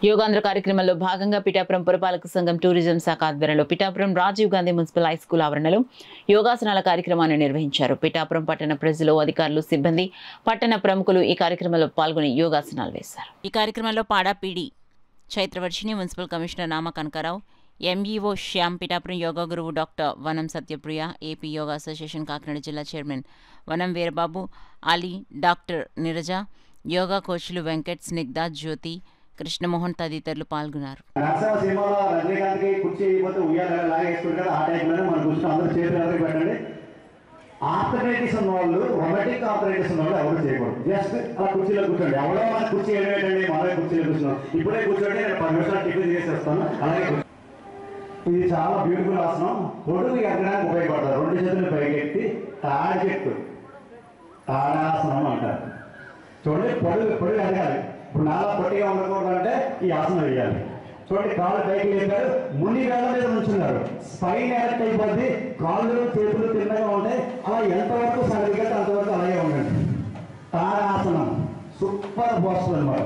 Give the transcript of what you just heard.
యోగాంధ్ర కార్యక్రమంలో భాగంగా పిఠాపురం పురపాలక సంఘం టూరిజం శాఖ ఆధ్వర్యంలో Pithapuram Rajiv Gandhi municipal high school ఆవరణలో యోగాసనాల కార్యక్రమాన్ని నిర్వహించారు. పిఠాపురం పట్టణ ప్రజలు, అధికారులు, సిబ్బంది, పట్టణ ప్రముఖులు ఈ కార్యక్రమంలో పాల్గొని యోగాసనాలు వేశారు. ఈ కార్యక్రమంలో పాడా పీడి చైత్రవర్షిని, మున్సిపల్ కమిషనర్ నామ కనకారావు, ఎంఈఓ శ్యామ్, పిఠాపురం యోగా గురువు డాక్టర్ వనం సత్యప్రియ, ఏపీ యోగా అసోసియేషన్ కాకినాడ జిల్లా చైర్మన్ వనం వీరబాబు, అలీ, డాక్టర్ నీరజ, యోగా కోచ్లు వెంకట్, స్నిగ్ధ, జ్యోతి, కృష్ణమోహన్ తదితరులు పాల్గొన్నారు. ఆర్థరైటిస్ ఉన్న వాళ్ళు, రొమాటిక్ ఆర్థరైటిస్ ఉన్న వాళ్ళు ఎవరు చేయకూడదు. జస్ట్ అలా కుర్చీలో కూర్చోండి. ఎవరో మన కుర్చీ ఏమేటండి, మనమే కుర్చీలో కూర్చున్నాం. ఇప్పుడే కూర్చోండి, నేను 10 నిమిషాలు టిఫిన్ చేసేస్తాను. అలాగే ఇది చాలా బ్యూటిఫుల్ ఆసనం. పొడుగు ఎక్కడానికి ఉపయోగపడతారు. 2 చేతులు పైకెత్తి తాడెత్తు, తాడాసనం అంటారు. చూడండి, పొడుగు ఎదగాలి. ఇప్పుడు నాలా పొట్టిగా ఉండకూడదంటే ఈ ఆసనం వేయాలి. చూడండి, కాళ్ళు పైకి లేపారు, ముని వేళ్ళ మీద ఉంచున్నారు. స్పైన్ ఎరెక్ట్ అయిపోద్ది, కాళ్ళు చేతులు తిన్నగా ఉంటాయి. అలా ఎంతవరకు సరిగ్గా అంతవరకు అలాగే ఉండండి. తాడాసనం సూపర్ పోస్టర్ అనమాట.